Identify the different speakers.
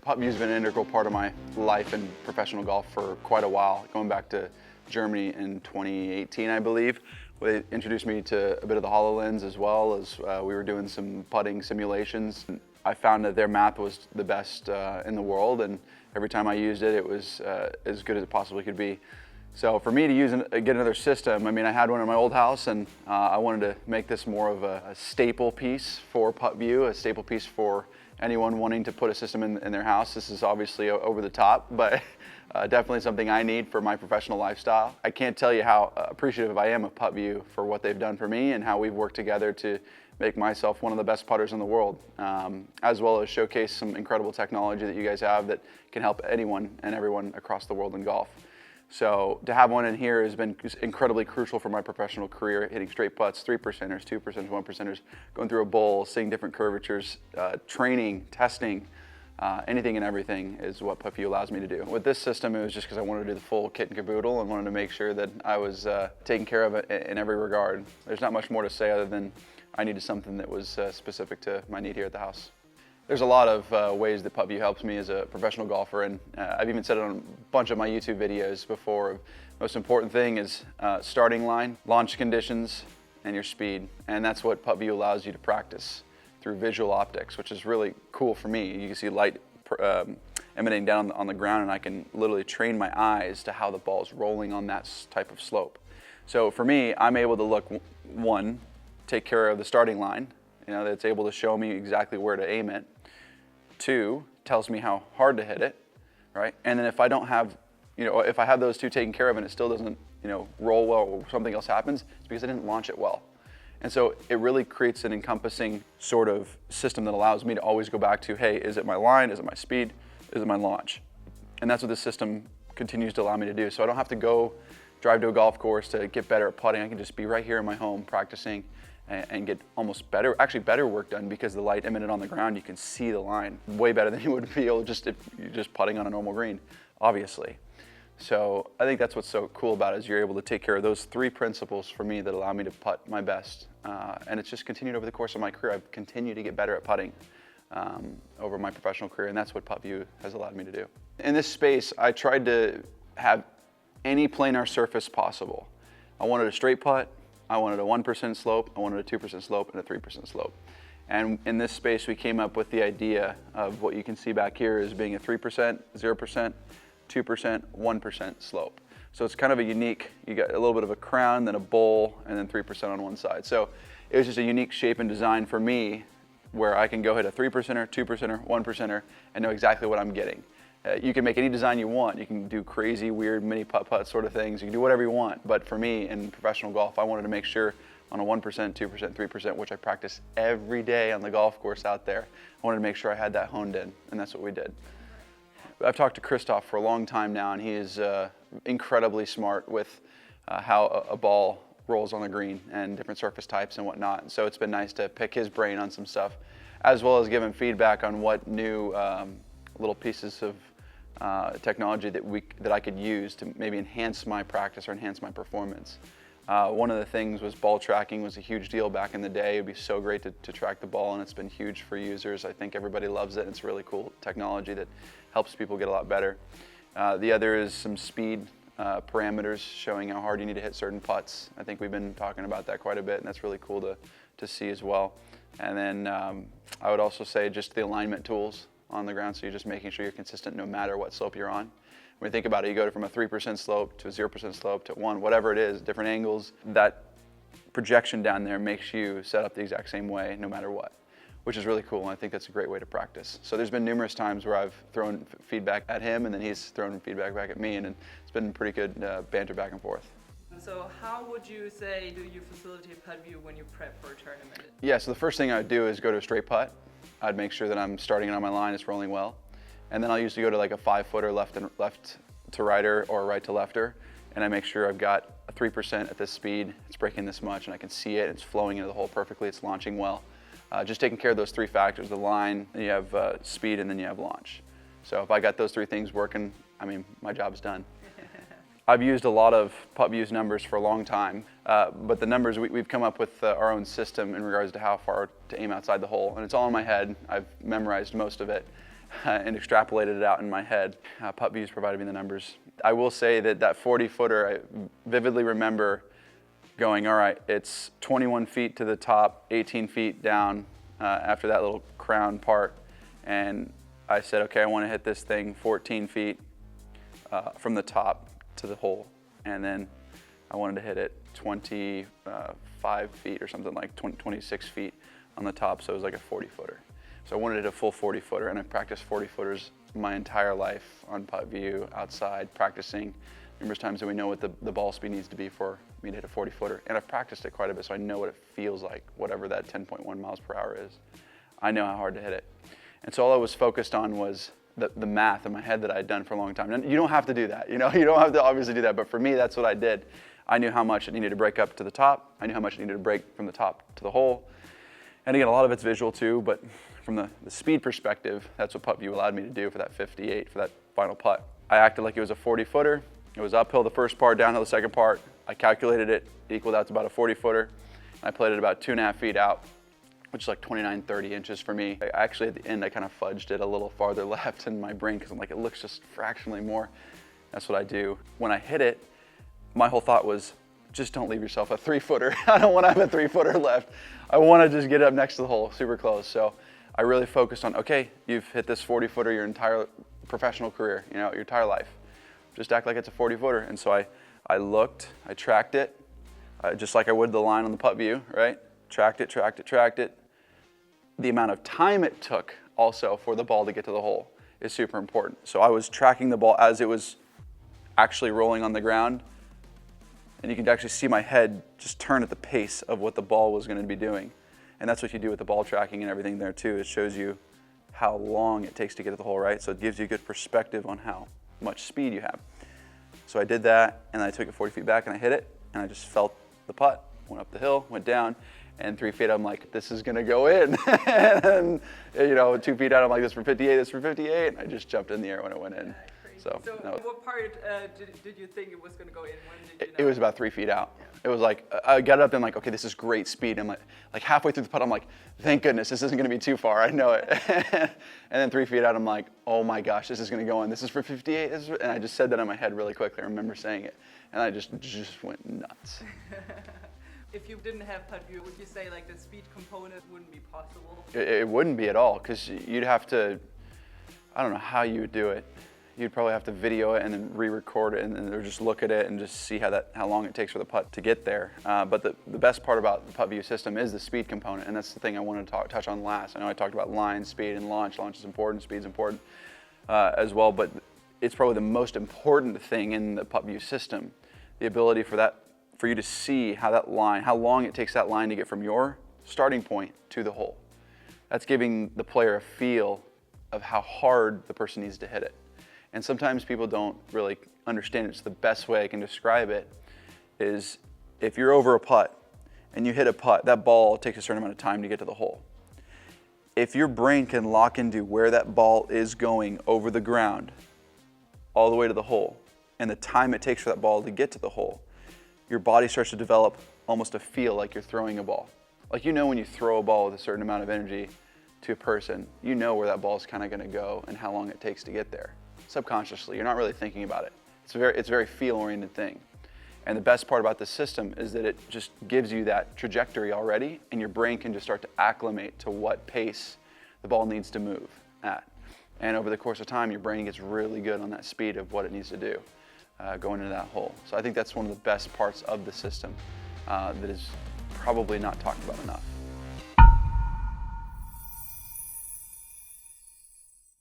Speaker 1: Puttview's been an integral part of my life in professional golf for quite a while, going back to Germany in 2018, I believe. They introduced me to a bit of the HoloLens as well as we were doing some putting simulations. I found that their math was the best in the world, and every time I used it, it was as good as it possibly could be. So for me to get another system, I mean, I had one in my old house, and I wanted to make this more of a staple piece for Puttview, a staple piece for anyone wanting to put a system in their house. This is obviously over the top, but definitely something I need for my professional lifestyle. I can't tell you how appreciative I am of Puttview for what they've done for me and how we've worked together to make myself one of the best putters in the world, as well as showcase some incredible technology that you guys have that can help anyone and everyone across the world in golf. So to have one in here has been incredibly crucial for my professional career, hitting straight putts, 3%ers, 2%ers, 1%ers, going through a bowl, seeing different curvatures, training, testing, anything and everything is what Puttview allows me to do. With this system, it was just because I wanted to do the full kit and caboodle and wanted to make sure that I was taken care of in every regard. There's not much more to say other than I needed something that was specific to my need here at the house. There's a lot of ways that Puttview helps me as a professional golfer, and I've even said it on a bunch of my YouTube videos before. Most important thing is starting line, launch conditions, and your speed. And that's what Puttview allows you to practice through visual optics, which is really cool for me. You can see light emanating down on the ground, and I can literally train my eyes to how the ball is rolling on that type of slope. So for me, I'm able to look, one, take care of the starting line, that's able to show me exactly where to aim it. Two, tells me how hard to hit it, right? And then if I don't have, if I have those two taken care of and it still doesn't, roll well or something else happens, it's because I didn't launch it well. And so it really creates an encompassing sort of system that allows me to always go back to, hey, is it my line? Is it my speed? Is it my launch? And that's what this system continues to allow me to do. So I don't have to go drive to a golf course to get better at putting. I can just be right here in my home practicing and get almost better work done because the light emanated on the ground, you can see the line way better than you would be able if you're just putting on a normal green, obviously. So I think that's what's so cool about it is you're able to take care of those three principles for me that allow me to putt my best. And it's just continued over the course of my career. I've continued to get better at putting over my professional career, and that's what Puttview has allowed me to do. In this space, I tried to have any planar surface possible. I wanted a straight putt, I wanted a 1% slope, I wanted a 2% slope, and a 3% slope. And in this space, we came up with the idea of what you can see back here as being a 3%, 0%, 2%, 1% slope. So it's kind of a unique, you got a little bit of a crown, then a bowl, and then 3% on one side. So it was just a unique shape and design for me where I can go hit a 3%er, 2%er, 1%er, and know exactly what I'm getting. You can make any design you want. You can do crazy, weird mini putt-putt sort of things. You can do whatever you want. But for me, in professional golf, I wanted to make sure on a 1%, 2%, 3%, which I practice every day on the golf course out there, I wanted to make sure I had that honed in, and that's what we did. I've talked to Christoph for a long time now, and he is incredibly smart with how a ball rolls on the green and different surface types and whatnot. And so it's been nice to pick his brain on some stuff, as well as give him feedback on what new little pieces of technology that I could use to maybe enhance my practice or enhance my performance. One of the things was ball tracking was a huge deal back in the day. It would be so great to track the ball, and it's been huge for users. I think everybody loves it, and it's really cool technology that helps people get a lot better. The other is some speed parameters showing how hard you need to hit certain putts. I think we've been talking about that quite a bit, and that's really cool to see as well. And then I would also say just the alignment tools on the ground, so you're just making sure you're consistent no matter what slope you're on. When you think about it, you go from a 3% slope to a 0% slope to 1, whatever it is, different angles. That projection down there makes you set up the exact same way no matter what, which is really cool, and I think that's a great way to practice. So there's been numerous times where I've thrown feedback at him, and then he's thrown feedback back at me, and it's been pretty good banter back and forth.
Speaker 2: So how would you say do you facilitate Puttview when you prep for a tournament?
Speaker 1: Yeah, so the first thing I would do is go to a straight putt. I'd make sure that I'm starting it on my line, it's rolling well. And then I'll usually go to like a 5-footer left to righter or right to lefter, and I make sure I've got a 3% at this speed, it's breaking this much, and I can see it, it's flowing into the hole perfectly, it's launching well. Just taking care of those three factors, the line, then you have speed, and then you have launch. So if I got those three things working, I mean, my job's done. I've used a lot of Putview's numbers for a long time, but the numbers, we've come up with our own system in regards to how far to aim outside the hole, and it's all in my head. I've memorized most of it, and extrapolated it out in my head. Puttview provided me the numbers. I will say that that 40-footer, I vividly remember going, all right, it's 21 feet to the top, 18 feet down after that little crown part. And I said, okay, I want to hit this thing 14 feet from the top to the hole. And then I wanted to hit it 25 feet or something, like 26 feet on the top, so it was like a 40-footer. So I wanted to hit a full 40-footer, and I practiced 40-footers my entire life on Puttview, outside, practicing numerous times, and we know what the ball speed needs to be for me to hit a 40-footer. And I've practiced it quite a bit, so I know what it feels like, whatever that 10.1 miles per hour is. I know how hard to hit it. And so all I was focused on was the math in my head that I had done for a long time. And you don't have to do that, you know, you don't have to obviously do that, but for me, that's what I did. I knew how much it needed to break up to the top. I knew how much it needed to break from the top to the hole. And again, a lot of it's visual too, but from the speed perspective, that's what Puttview allowed me to do for that 58, for that final putt. I acted like it was a 40-footer. It was uphill the first part, downhill the second part. I calculated it, equaled out to about a 40-footer. I played it about 2.5 feet out, which is like 29, 30 inches for me. Actually, at the end, I kind of fudged it a little farther left in my brain because I'm like, it looks just fractionally more. That's what I do. When I hit it, my whole thought was, just don't leave yourself a 3-footer. I don't want to have a 3-footer left. I want to just get up next to the hole, super close. So I really focused on, okay, you've hit this 40-footer your entire professional career, you know, your entire life. Just act like it's a 40-footer. And so I looked, I tracked it, just like I would the line on the Puttview, right? Tracked it, tracked it, tracked it. The amount of time it took also for the ball to get to the hole is super important. So I was tracking the ball as it was actually rolling on the ground, and you can actually see my head just turn at the pace of what the ball was going to be doing. And that's what you do with the ball tracking and everything there too. It shows you how long it takes to get to the hole, right? So it gives you a good perspective on how much speed you have. So I did that, and I took it 40 feet back and I hit it, and I just felt the putt, went up the hill, went down, and 3 feet I'm like, this is gonna go in. And you know, 2 feet out I'm like, this for 58, this for 58, and I just jumped in the air when it went in. So
Speaker 2: what part did you think it was going to go in? When did you
Speaker 1: it was about 3 feet out. Yeah. It was like, I got up and like, okay, this is great speed. I'm like halfway through the putt, I'm like, thank goodness, this isn't going to be too far. I know it. And then 3 feet out, I'm like, oh my gosh, this is going to go in. This is for 58. And I just said that in my head really quickly. I remember saying it. And I just went nuts.
Speaker 2: If you didn't have Puttview, would you say like the speed component wouldn't be possible?
Speaker 1: It wouldn't be at all, because you'd have to, I don't know how you would do it. You'd probably have to video it and then re-record it or just look at it and just see how long it takes for the putt to get there. But the best part about the Puttview system is the speed component, and that's the thing I wanted to touch on last. I know I talked about line, speed, and launch. Launch is important, speed's important as well, but it's probably the most important thing in the Puttview system. The ability for you to see how long it takes that line to get from your starting point to the hole. That's giving the player a feel of how hard the person needs to hit it. And sometimes people don't really understand it. It's the best way I can describe it is if you're over a putt and you hit a putt, that ball takes a certain amount of time to get to the hole. If your brain can lock into where that ball is going over the ground all the way to the hole and the time it takes for that ball to get to the hole, your body starts to develop almost a feel like you're throwing a ball. Like, you know, when you throw a ball with a certain amount of energy to a person, you know where that ball is kind of going to go and how long it takes to get there. Subconsciously, you're not really thinking about it. It's a very feel-oriented thing. And the best part about this system is that it just gives you that trajectory already, and your brain can just start to acclimate to what pace the ball needs to move at. And over the course of time, your brain gets really good on that speed of what it needs to do going into that hole. So I think that's one of the best parts of the system that is probably not talked about enough.